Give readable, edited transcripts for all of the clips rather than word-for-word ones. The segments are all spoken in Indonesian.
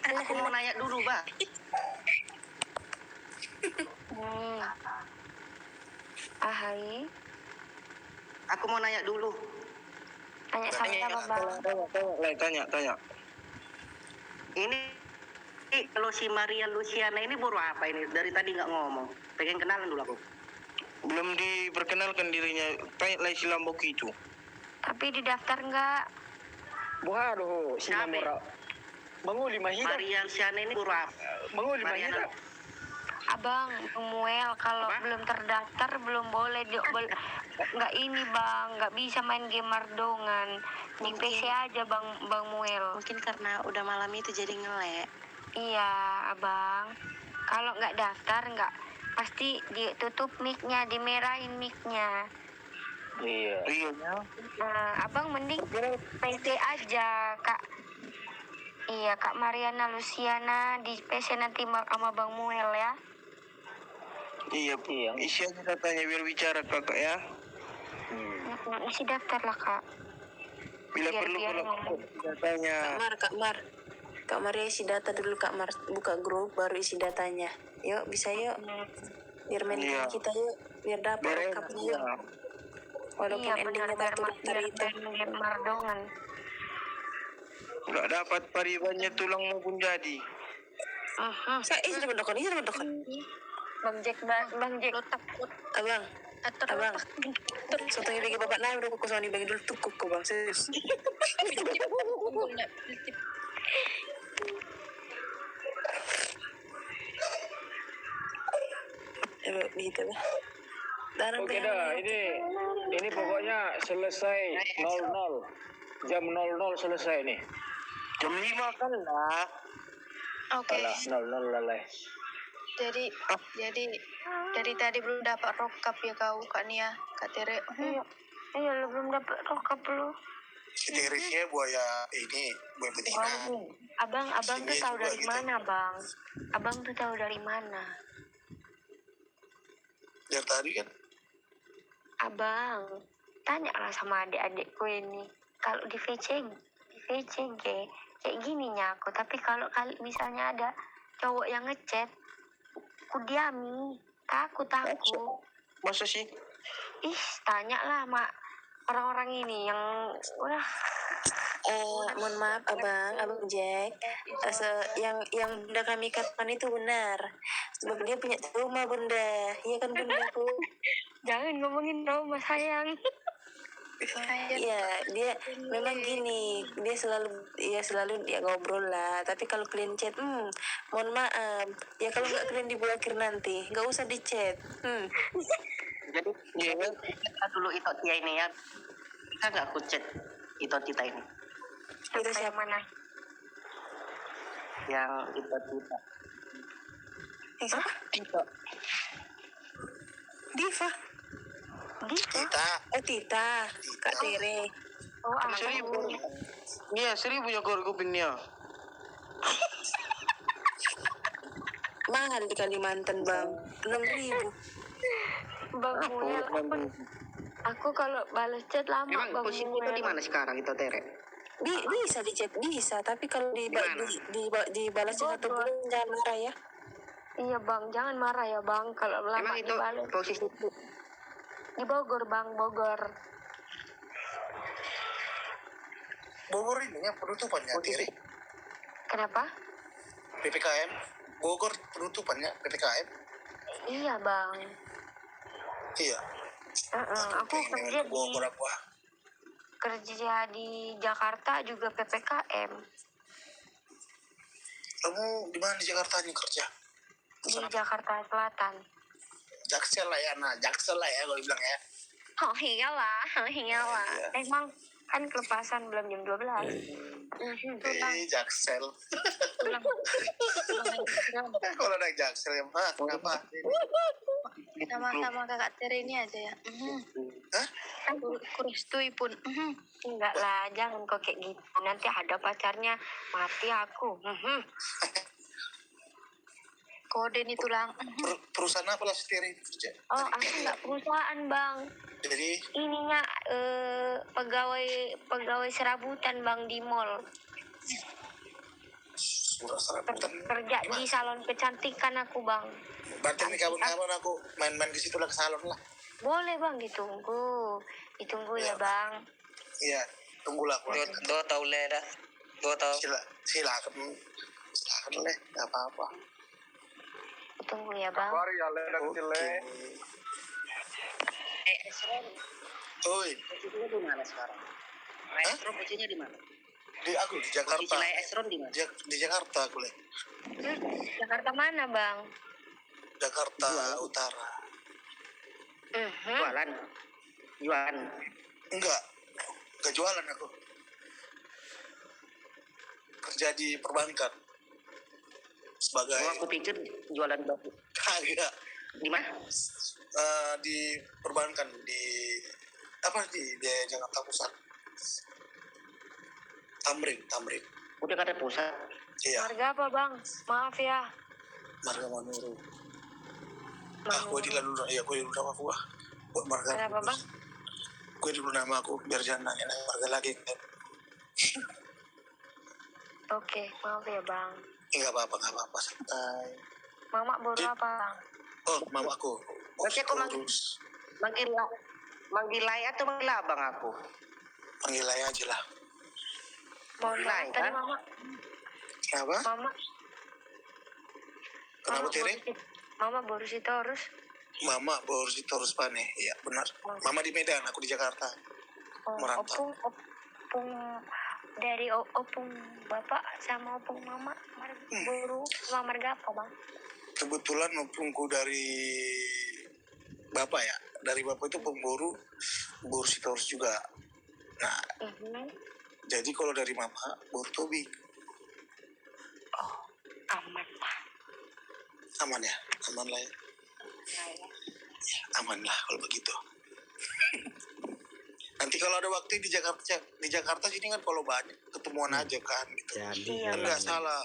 Aku mau nanya dulu, Bang. Ahai. Aku mau nanya dulu. Tanya sama Bang. Tanya. Ini kalau si Maria Luciana ini baru apa ini? Dari tadi nggak ngomong. Pengen kenalan dulu aku. Belum diperkenalkan dirinya. Tanya lah si Lambok itu. Tapi di daftar enggak? Waduh, si Siapa? Namora. Menguli mahina. Maria Luciana ini baru apa? Menguli mahina. Abang, Muel kalau Apa? belum terdaftar belum boleh nggak ini Bang, nggak bisa main game Mardongan. Di PC aja Bang Muel. Mungkin karena udah malam itu jadi ngelek. Iya, Abang. Kalau nggak daftar nggak pasti ditutup mic-nya, dimerahin mic-nya. Iya. Nah, Abang mending PC aja, Kak. Iya, Kak Mariana Luciana di PC nanti sama Bang Muel ya. Iya. Isi aja katanya biar bicara kakak ya. Isi daftar lah, Kak. Bila perlu kalau datanya. Kak Mar isi data dulu Kak Mar, buka grup baru isi datanya. Yuk bisa yuk. Biar main game kita yuk, biar dapat rekapnya yuk. Walaupun endingnya terdaftar itu. Game Mardongan. Nggak dapat paribannya tulang maupun jadi. Saya ini sudah mendokan. Bang Jack. Abang. Satu yang bagi bapak naik udah kosong nih bagi dulu tuh kok bang serius. Gitu lah. Oke dah, ini pokoknya selesai 00. Jam 00 selesai nih. Jam 5 kan lah. Oke. 00 lalai. Jadi dari tadi belum dapat rokap ya kau Kak Nia, Kak Tere. Iya, lo belum dapat rokap lo. Tirisnya buaya betina. Abang tuh tahu dari mana, Bang? Abang tuh tahu dari mana? Dari tadi kan. Abang, tanyalah sama adik-adikku ini. Kalau di VCG kayak gininya aku. Tapi kalau misalnya ada cowok yang ngechat, aku diami. Takut aku. Masa sih? Ih, tanyalah mak orang-orang ini yang udah. Mohon maaf abang Jack, yang bunda kami katakan itu benar, sebab dia punya trauma bunda, iya kan bundaku. Jangan ngomongin trauma sayang. Iya, dia memang gini, dia selalu dia ngobrol lah. Tapi kalau kalian chat, mohon maaf, ya kalau nggak kalian diblokir nanti, nggak usah di chat. Jadi kita dulu itu dia ini ya. Kita nggak aku chat itu kita ini. Itu siapa? Mana? Yang itu kita. Siapa? Diva. Tita. Kak Tere. Oh, aku. 1.000. Iya, 1.000 ya kupingnya. Mahal di Kalimantan bang, 6.000. Bang Muel, aku kalau balas chat lama. Emang Bang posisi Muel. itu di mana sekarang itu Tere? Bisa di chat bisa, tapi kalau dibalasnya satu bulan jangan marah ya. Iya bang, jangan marah ya bang kalau lama Emang itu dibalas. posisi Di Bogor bang, Bogor. Bogor ini ya penutupannya Tiri. Kenapa? PPKM. Bogor penutupannya PPKM. Iya bang. Iya. Aku kerja di Jakarta juga PPKM. Kamu di mana di Jakarta kerja? Di Jakarta Selatan. Jaksel lah ya, kalau bilang ya. Oh iyalah. Emang kan kelepasan belum jam 12. Jaksel. Kalau naik Jaksel ya, kenapa? Sama-sama kakak Tere ini aja ya. Hah? Kurestui pun. Enggak lah, jangan kok kayak gitu. Nanti ada pacarnya, mati aku. Kode nih tulang. Perusahaan apa lah Tiri kerja? Oh, aku nggak perusahaan bang. Jadi Ininya pegawai serabutan bang di mall. serabutan. Kerja di salon kecantikan aku bang. Berarti nih kawan-kawan aku main-main ke situ lah, ke salon lah. Boleh bang, ditunggu ya bang. Iya, tunggulah aku. Dua tahu le dah. Dua tahu. Silakan leh, nggak apa-apa. Tunggu ya bang. Oke. Esron, Oi, posisinya di mana sekarang? Esron posisinya di mana? aku di Jakarta. Posisi Esron di mana? Di Jakarta aku leh. Jakarta mana bang? Jakarta Utara. Jualan. Jualan. Enggak jualan aku. Kerja di perbankan sebagai Oh, aku pikir jualan batu. kagak Di mana? di perbankan di Jakarta Pusat. Tamrin. Udah ada pusat. Iya, Marga apa bang? Maaf ya. Marga Manuru. Gue dulu ya, gue dulu nama aku buat Marga. Kenapa bang? Gue dulu nama aku biar jangan nanya Marga lagi. Oke, maaf ya bang. Nggak apa-apa santai. Mama baru apa bang? Oh, mamaku. Berarti aku manggil Lai atau manggil abang aku? Panggil aja lah. Mohon maaf Lai, tadi kan? mama. Kenapa? Kenapa Tere? Mama baru sih terus. Mama baru sih terus pane. Iya benar. Mama di Medan, aku di Jakarta. Merantau. Opung dari opung bapak sama opung mama baru sama marga apa bang? Kebetulan opungku dari bapak ya. Dari bapak itu pemburu Sitorus juga. Nah, jadi kalau dari mama Bor Tobi. Aman lah. Aman ya? Aman lah ya. Ya, aman lah kalau begitu. Nanti kalau ada waktu di Jakarta sini kan kalau banyak ketemuan aja kan gitu. Iya, Kan nggak salah.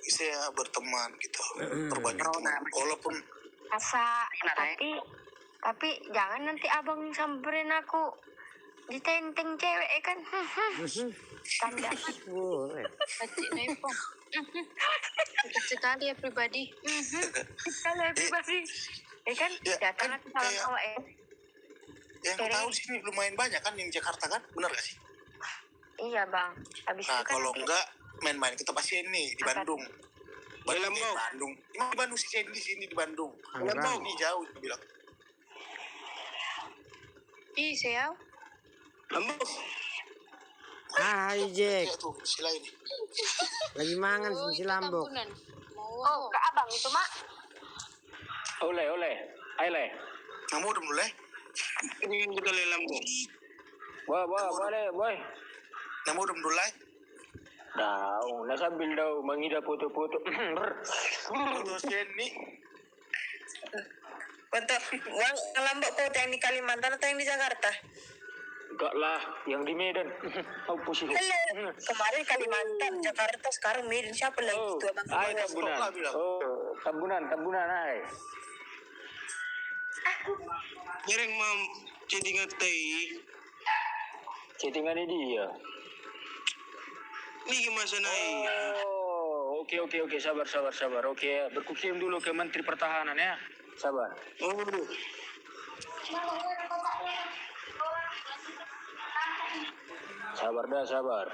Saya berteman gitu. Perbanyak teman. Walaupun Asa, tapi jangan nanti abang samperin aku ditenteng cewek kan. Tanda. Sekali ya pribadi. Kalau pribadi. Kan Ya, datang kan ke salon kayak- awak yang aku tahu di sini lumayan banyak kan yang di Jakarta kan, benar gak sih? Iya bang. Habis Nah itu kan kalau enggak main-main kita pasti ini di Bandung. Bandung. Emang di Bandung sih di sini di Bandung. Bandung ini jauh dia bilang. Ih, saya. Lambok. Hai Jack, Ya tuh sila ini. lagi mangan si Lambok. oh ke abang itu mak. Oleh. Aile. Kamu udah mulai? Ini yang kita le lambok. Boleh, boy. Kamu udah mulai? Daw, nasambil daw, mangida foto-foto. Terus ini Betul. Wang Lambok kota yang di Kalimantan atau yang di Jakarta? Enggak lah, yang di Medan. Apa sih? Halo. Kemarin Kalimantan, Jakarta, sekarang Medan. Siapa lagi Oh, itu abang? ay Tambunan. Stop lah bilang. Oh, Tambunan ay. Nyereng mam cedingat tei. Chattingan ini dia. Ni gimana nai? Oh, oke, sabar. Oke, berkukim dulu ke Menteri Pertahanan ya. Sabar. Oh, Sabar.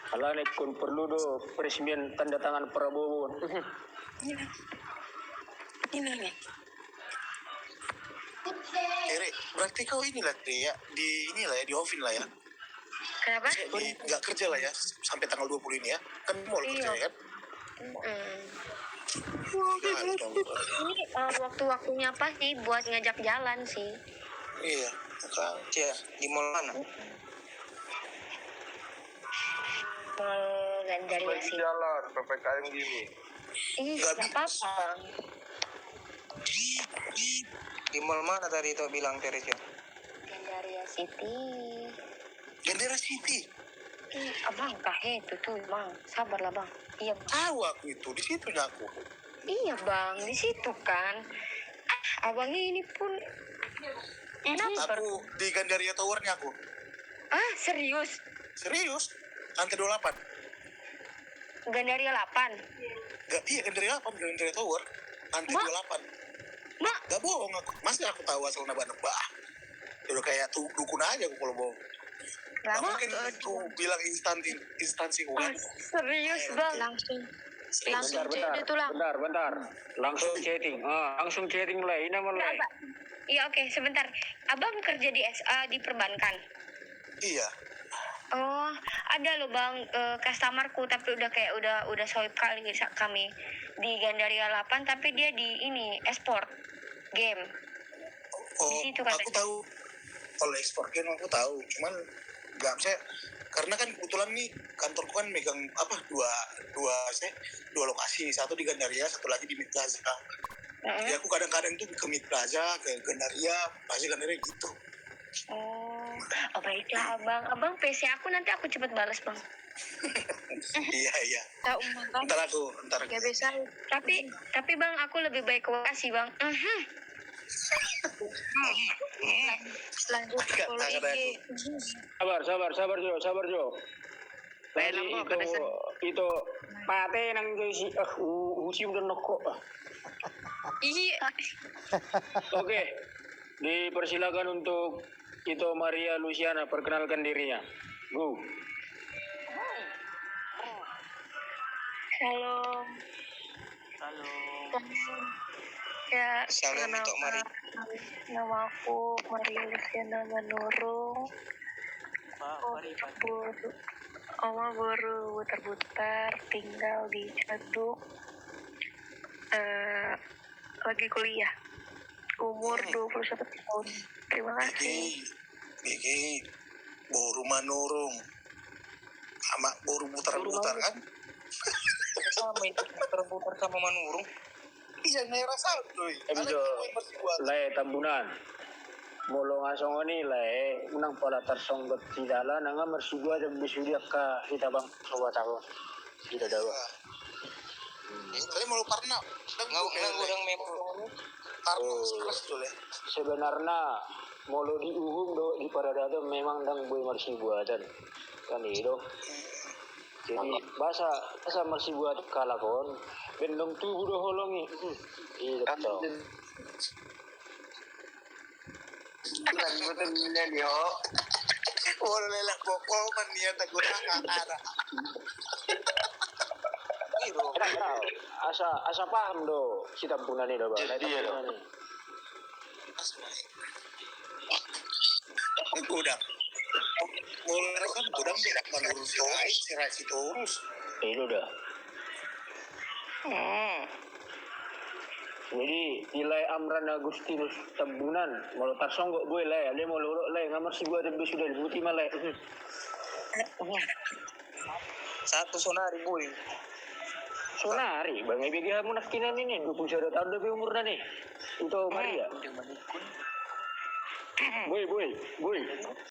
Kalau nek kun perlu do peresmian tanda tangan Prabowo. Ini nih. Tere, berarti kau inilah Tere ya, di Ovin lah ya. Kenapa? Nggak kerja lah ya sampai tanggal 20 ini ya. Kan mall kerja ya kan? Ini waktu-waktunya apa sih buat ngajak jalan sih? Iya, kan. cia di mall mana? Mall Gandaria sih. Jalan PPKM gini. Nggak apa-apa. Di mall mana tadi itu bilang Teresya? Gandaria City. Gendera City. Abang kahe itu tuh bang. Sabarlah bang. Iya Tahu aku itu, di situ aku. iya bang di situ kan. Abang ini pun Aku di Gandaria Towernya aku. serius. Serius? lantai 28. Gandaria 8. Iya Gandaria 8, Gandaria Tower. Lantai Mak? 28. Mak, Gak bohong aku. Masa aku tahu asal nebak-nebak. Udah kayak tuh dukun aja aku kalau bohong. Gak lama mungkin aku bilang instansi ah, keuangan. serius bang. Langsung Bentar, chat deh tuh lang. bentar. Langsung chatting. Langsung chatting mulai. Ini mulai. Iya oke, sebentar. Abang kerja di perbankan. Iya. Oh, ada loh bang, customerku tapi udah swipe kali kami di Gandaria 8 tapi dia di ini esport game. Oh, Di situ aku katanya. tahu. Kalau ekspor game aku tahu. Cuman nggak saya karena kan kebetulan nih kantorku kan megang dua lokasi, satu di Gandaria, satu lagi di Mid Plaza. Jadi aku kadang-kadang tuh ke Mid Plaza, ke Gandaria, pasti Gandaria gitu. Oh, baiklah abang PC aku nanti aku cepet balas bang. Iya. Tahu bang. Ntar aku. Ya bisa. Tapi bang aku lebih baik kasih bang. Lanjut follow IG. Sabar Jo. Tadi itu pate nang si uci udah nokok. Iya. Oke. Dipersilakan untuk itu Maria Luciana perkenalkan dirinya. Go. Halo. Ya, Salam untuk Mari. nama aku Maria Luciana Manurung. Oma baru butar-butar tinggal di Ciledug. Lagi kuliah. Umur 21 tahun. Terima kasih. Bigi, baru manurung. Sama baru mutar-mutar kan? Sama itu terputar sama manurung. Iya, nyai rasa tuh. Ebijo, lai tambunan. Molo ngasong ni lai unang pala tersonggot di dalam nanga mersugua dan bisudia ka kita bang sobat aku tidak dawa. Tapi mau parna. Nang memang Karena keras tuh le. Sebenarnya molo di uhum do di paradado memang dang boy mersibuatan kan itu. Jadi bahasa mersibuat kalakon bendong tubuh do holongi. Iya betul. lanjutin dia. Boleh lelak bokol man niya tagunan ada. Asa paham do si tampunan ini do bang. Iya do. Gudang. Mulai kan gudang tidak menurut sirai situ urus. Itu dah. Jadi nilai Amran Agustinus Tambunan mau tarsonggok boy lah, dia mau lorok lah, ngamar si gua lebih sudah dibuti malah. Satu sonari boy. Sonari, bang ibu dia munakinan ini 21 tahun lebih umur dah nih. Itu Maria. Boy.